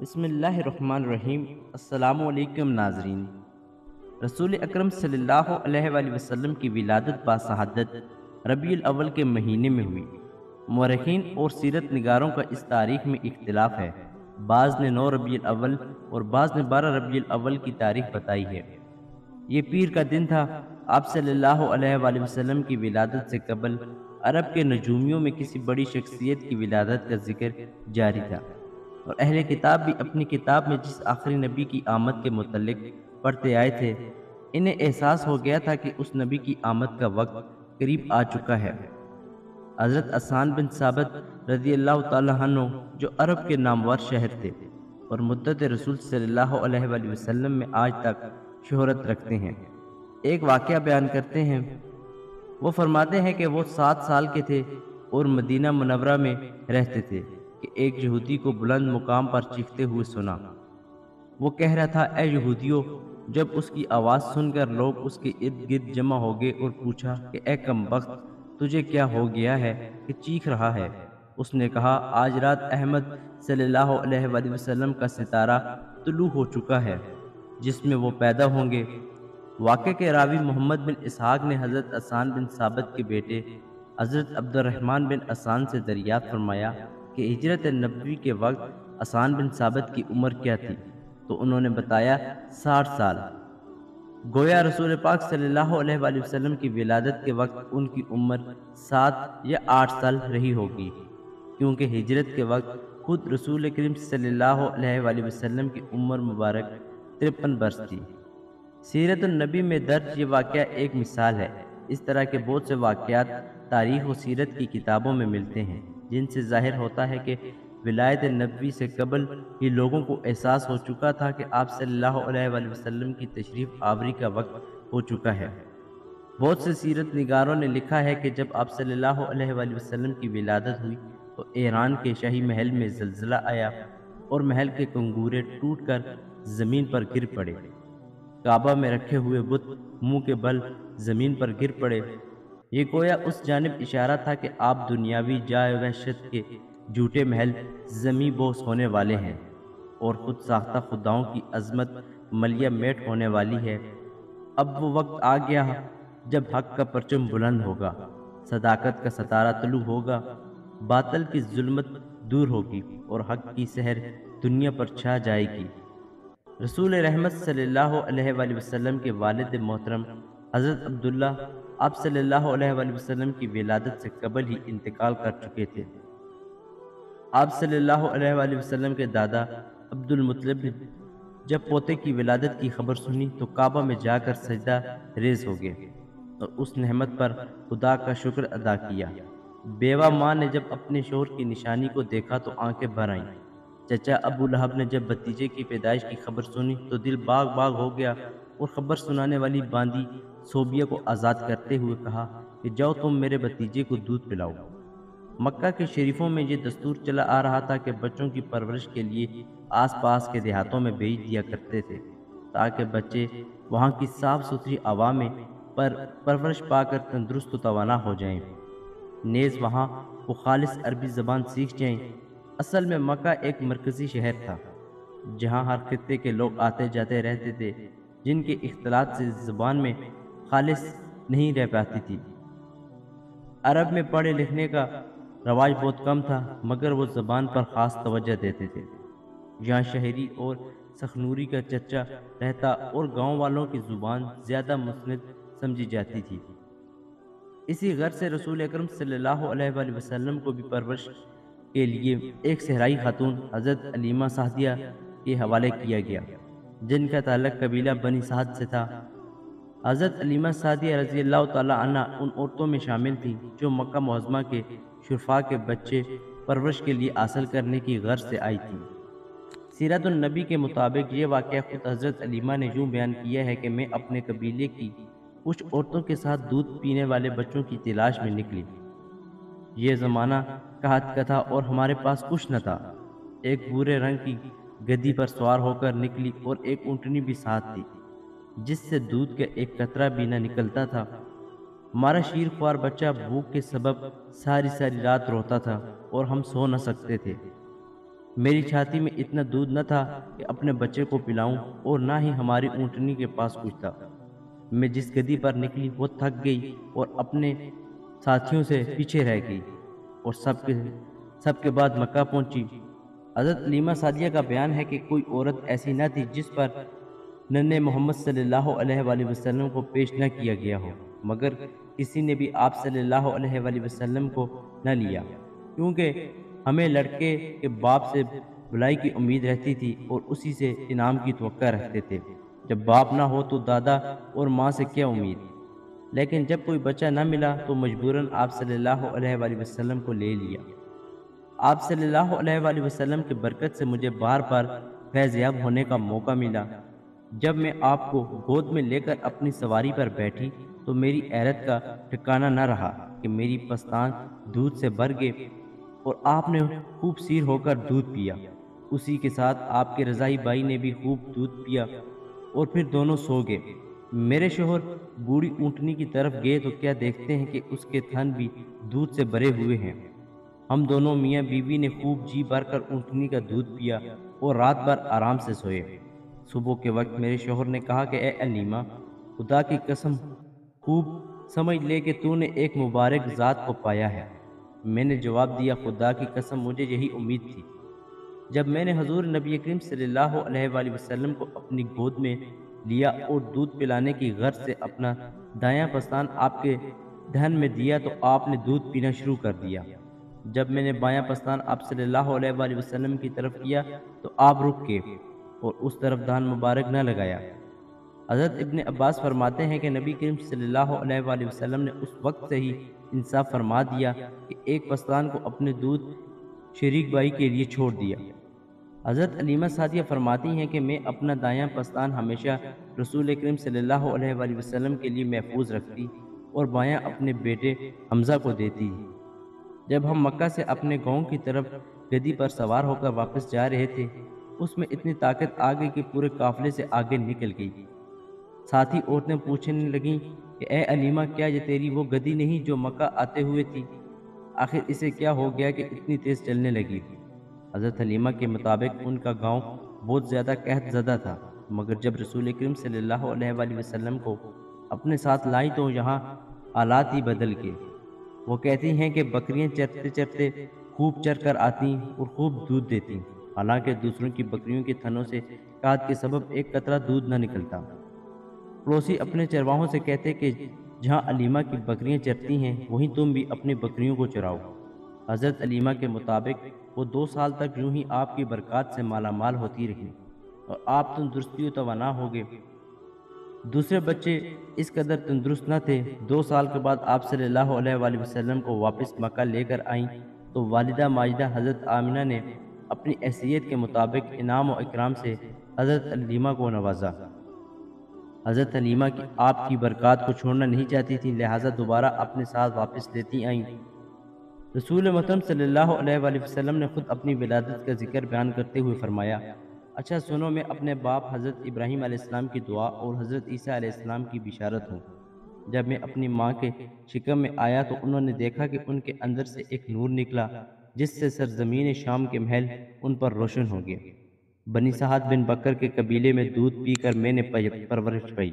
بسم اللہ الرحمن الرحیم۔ السلام علیکم ناظرین۔ رسول اکرم صلی اللہ علیہ وآلہ وسلم کی ولادت باسعادت ربیع الاول کے مہینے میں ہوئی۔ مورخین اور سیرت نگاروں کا اس تاریخ میں اختلاف ہے۔ بعض نے 9 ربیع الاول اور بعض نے 12 ربیع الاول کی تاریخ بتائی ہے۔ یہ پیر کا دن تھا۔ آپ صلی اللہ علیہ وآلہ وسلم کی ولادت سے قبل عرب کے نجومیوں میں کسی بڑی شخصیت کی ولادت کا ذکر جاری تھا، اور اہل کتاب بھی اپنی کتاب میں جس آخری نبی کی آمد کے متعلق پڑھتے آئے تھے، انہیں احساس ہو گیا تھا کہ اس نبی کی آمد کا وقت قریب آ چکا ہے۔ حضرت حسان بن ثابت رضی اللہ تعالیٰ عنہ، جو عرب کے نامور شہر تھے اور مدت رسول صلی اللہ علیہ وآلہ وسلم میں آج تک شہرت رکھتے ہیں، ایک واقعہ بیان کرتے ہیں۔ وہ فرماتے ہیں کہ وہ 7 سال کے تھے اور مدینہ منورہ میں رہتے تھے کہ ایک یہودی کو بلند مقام پر چیختے ہوئے سنا۔ وہ کہہ رہا تھا، اے یہودیو! جب اس کی آواز سن کر لوگ اس کے ارد گرد جمع ہو گئے اور پوچھا کہ اے کم بخت، تجھے کیا ہو گیا ہے کہ چیخ رہا ہے؟ اس نے کہا، آج رات احمد صلی اللہ علیہ وآلہ وسلم کا ستارہ طلوع ہو چکا ہے، جس میں وہ پیدا ہوں گے۔ واقعے کے راوی محمد بن اسحاق نے حضرت حسان بن ثابت کے بیٹے حضرت عبد الرحمن بن حسان سے دریافت فرمایا کہ ہجرت نبوی کے وقت حسان بن ثابت کی عمر کیا تھی، تو انہوں نے بتایا 60 سال۔ گویا رسول پاک صلی اللہ علیہ وآلہ وسلم کی ولادت کے وقت ان کی عمر 7 یا 8 سال رہی ہوگی، کیونکہ ہجرت کے وقت خود رسول کریم صلی اللہ علیہ وآلہ وسلم کی عمر مبارک 53 برس تھی۔ سیرت النبی میں درج یہ واقعہ ایک مثال ہے۔ اس طرح کے بہت سے واقعات تاریخ و سیرت کی کتابوں میں ملتے ہیں، جن سے ظاہر ہوتا ہے کہ ولایت نبوی سے قبل ہی لوگوں کو احساس ہو چکا تھا کہ آپ صلی اللہ علیہ وآلہ وسلم کی تشریف آوری کا وقت ہو چکا ہے۔ بہت سے سیرت نگاروں نے لکھا ہے کہ جب آپ صلی اللہ علیہ وآلہ وسلم کی ولادت ہوئی تو ایران کے شاہی محل میں زلزلہ آیا اور محل کے کنگورے ٹوٹ کر زمین پر گر پڑے۔ کعبہ میں رکھے ہوئے بت منہ کے بل زمین پر گر پڑے۔ یہ گویا اس جانب اشارہ تھا کہ آپ دنیاوی جائے وحشت کے جھوٹے محل زمیں بوس ہونے والے ہیں اور خود ساختہ خداؤں کی عظمت ملیہ میٹ ہونے والی ہے۔ اب وہ وقت آ گیا جب حق کا پرچم بلند ہوگا، صداقت کا ستارہ طلوع ہوگا، باطل کی ظلمت دور ہوگی اور حق کی سحر دنیا پر چھا جائے گی۔ رسول رحمت صلی اللہ علیہ وآلہ وسلم کے والد محترم حضرت عبداللہ آپ صلی اللہ علیہ وآلہ وسلم کی ولادت سے قبل ہی انتقال کر چکے تھے۔ آپ صلی اللہ علیہ وآلہ وسلم کے دادا عبد المطلب جب پوتے کی ولادت کی خبر سنی تو کعبہ میں جا کر سجدہ ریز ہو گئے اور اس نعمت پر خدا کا شکر ادا کیا۔ بیوہ ماں نے جب اپنے شوہر کی نشانی کو دیکھا تو آنکھیں بھر آئیں۔ چچا ابو لہب نے جب بھتیجے کی پیدائش کی خبر سنی تو دل باغ باغ ہو گیا اور خبر سنانے والی باندی صوبیہ کو آزاد کرتے ہوئے کہا کہ جاؤ تم میرے بھتیجے کو دودھ پلاؤ۔ مکہ کے شریفوں میں یہ دستور چلا آ رہا تھا کہ بچوں کی پرورش کے لیے آس پاس کے دیہاتوں میں بھیج دیا کرتے تھے تاکہ بچے وہاں کی صاف ستھری ہوا میں پرورش پا کر تندرست و توانا ہو جائیں، نیز وہاں وہ خالص عربی زبان سیکھ جائیں۔ اصل میں مکہ ایک مرکزی شہر تھا جہاں ہر خطے کے لوگ آتے جاتے رہتے تھے، جن کے اختلاط سے زبان میں خالص نہیں رہ پاتی تھی۔ عرب میں پڑھنے لکھنے کا رواج بہت کم تھا، مگر وہ زبان پر خاص توجہ دیتے تھے۔ یہاں شہری اور سخنوری کا چچا رہتا اور گاؤں والوں کی زبان زیادہ مسند سمجھی جاتی تھی۔ اسی غرض سے رسول اکرم صلی اللہ علیہ وآلہ وسلم کو بھی پرورش کے لیے ایک صحرائی خاتون حضرت علیمہ سعدیہ کے حوالے کیا گیا، جن کا تعلق قبیلہ بنی سعد سے تھا۔ حضرت علیمہ سعدیہ رضی اللہ تعالی عنہ ان عورتوں میں شامل تھیں جو مکہ معظمہ کے شرفاء کے بچے پرورش کے لیے حاصل کرنے کی غرض سے آئی تھیں۔ سیرت النبی کے مطابق یہ واقعہ خود حضرت علیمہ نے یوں بیان کیا ہے کہ میں اپنے قبیلے کی کچھ عورتوں کے ساتھ دودھ پینے والے بچوں کی تلاش میں نکلی۔ یہ زمانہ قحط کا تھا اور ہمارے پاس کچھ نہ تھا۔ ایک بھورے رنگ کی گدی پر سوار ہو کر نکلی اور ایک اونٹنی بھی ساتھ تھی جس سے دودھ کا ایک قطرہ بھی نہ نکلتا تھا۔ ہمارا شیر خوار بچہ بھوک کے سبب ساری رات روتا تھا اور ہم سو نہ سکتے تھے۔ میری چھاتی میں اتنا دودھ نہ تھا کہ اپنے بچے کو پلاؤں، اور نہ ہی ہماری اونٹنی کے پاس کچھ تھا۔ میں جس گدی پر نکلی وہ تھک گئی اور اپنے ساتھیوں سے پیچھے رہ گئی، اور سب کے بعد مکہ پہنچی۔ حضرت علیمہ سعدیہ کا بیان ہے کہ کوئی عورت ایسی نہ تھی جس پر ننھے محمد صلی اللہ علیہ وآلہ وسلم کو پیش نہ کیا گیا ہو، مگر کسی نے بھی آپ صلی اللہ علیہ وآلہ وسلم کو نہ لیا، کیونکہ ہمیں لڑکے کے باپ سے بلائی کی امید رہتی تھی اور اسی سے انعام کی توقع رکھتے تھے۔ جب باپ نہ ہو تو دادا اور ماں سے کیا امید؟ لیکن جب کوئی بچہ نہ ملا تو مجبوراً آپ صلی اللہ علیہ وآلہ وسلم کو لے لیا۔ آپ صلی اللہ علیہ وآلہ وسلم کی برکت سے مجھے بار بار فیض یاب ہونے کا موقع ملا۔ جب میں آپ کو گود میں لے کر اپنی سواری پر بیٹھی تو میری حیرت کا ٹھکانہ نہ رہا کہ میری پستان دودھ سے بھر گئے، اور آپ نے خوب سیر ہو کر دودھ پیا۔ اسی کے ساتھ آپ کے رضائی بھائی نے بھی خوب دودھ پیا، اور پھر دونوں سو گئے۔ میرے شوہر بوڑھی اونٹنی کی طرف گئے تو کیا دیکھتے ہیں کہ اس کے تھن بھی دودھ سے بھرے ہوئے ہیں۔ ہم دونوں میاں بیوی نے خوب جی بھر کر اونٹنی کا دودھ پیا اور رات بھر آرام سے سوئے۔ صبح کے وقت میرے شوہر نے کہا کہ اے علیمہ، خدا کی قسم خوب سمجھ لے کہ تو نے ایک مبارک ذات کو پایا ہے۔ میں نے جواب دیا، خدا کی قسم مجھے یہی امید تھی۔ جب میں نے حضور نبی کریم صلی اللہ علیہ وآلہ وسلم کو اپنی گود میں لیا اور دودھ پلانے کی غرض سے اپنا دایاں پستان آپ کے دہن میں دیا تو آپ نے دودھ پینا شروع کر دیا۔ جب میں نے بایاں پستان آپ صلی اللہ علیہ وآلہ وسلم کی طرف کیا تو آپ رک گئے اور اس طرف دہن مبارک نہ لگایا۔ حضرت ابن عباس فرماتے ہیں کہ نبی کریم صلی اللہ علیہ وآلہ وسلم نے اس وقت سے ہی انصاف فرما دیا کہ ایک پستان کو اپنے دودھ شریک بھائی کے لیے چھوڑ دیا۔ حضرت علیمہ سعدیہ فرماتی ہیں کہ میں اپنا دایاں پستان ہمیشہ رسول کریم صلی اللہ علیہ وآلہ وسلم کے لیے محفوظ رکھتی اور بایاں اپنے بیٹے حمزہ کو دیتی۔ جب ہم مکہ سے اپنے گاؤں کی طرف گدی پر سوار ہو کر واپس جا رہے تھے، اس میں اتنی طاقت آ گئی کہ پورے قافلے سے آگے نکل گئی۔ ساتھی عورتیں پوچھنے لگیں کہ اے علیمہ، کیا یہ تیری وہ گدی نہیں جو مکہ آتے ہوئے تھی؟ آخر اسے کیا ہو گیا کہ اتنی تیز چلنے لگی؟ حضرت حلیمہ کے مطابق ان کا گاؤں بہت زیادہ قحط زدہ تھا، مگر جب رسول کریم صلی اللہ علیہ وآلہ وسلم کو اپنے ساتھ لائی تو یہاں حالات ہی بدل گئے۔ وہ کہتی ہیں کہ بکریاں چرتے چرتے خوب چر کر آتی اور خوب دودھ دیتی، حالانکہ دوسروں کی بکریوں کے تھنوں سے قحط کے سبب ایک قطرہ دودھ نہ نکلتا۔ پڑوسی اپنے چرواہوں سے کہتے کہ جہاں علیمہ کی بکریاں چرتی ہیں وہیں تم بھی اپنی بکریوں کو چراؤ۔ حضرت علیمہ کے مطابق وہ 2 سال تک یوں ہی آپ کی برکات سے مالا مال ہوتی رہی اور آپ تندرستی و توانا ہو گئے۔ دوسرے بچے اس قدر تندرست نہ تھے۔ 2 سال کے بعد آپ صلی اللہ علیہ وآلہ وسلم کو واپس مکہ لے کر آئیں تو والدہ ماجدہ حضرت آمنہ نے اپنی حیثیت کے مطابق انعام و اکرام سے حضرت علیمہ کو نوازا۔ حضرت حلیمہ کی آپ کی برکات کو چھوڑنا نہیں چاہتی تھی، لہٰذا دوبارہ اپنے ساتھ واپس لیتی آئیں۔ رسول محترم صلی اللہ علیہ وآلہ وسلم نے خود اپنی ولادت کا ذکر بیان کرتے ہوئے فرمایا، اچھا سنو، میں اپنے باپ حضرت ابراہیم علیہ السلام کی دعا اور حضرت عیسیٰ علیہ السلام کی بشارت ہوں۔ جب میں اپنی ماں کے شکم میں آیا تو انہوں نے دیکھا کہ ان کے اندر سے ایک نور نکلا جس سے سرزمین شام کے محل ان پر روشن ہو گئے۔ بنی سعد بن بکر کے قبیلے میں دودھ پی کر میں نے پرورش پائی۔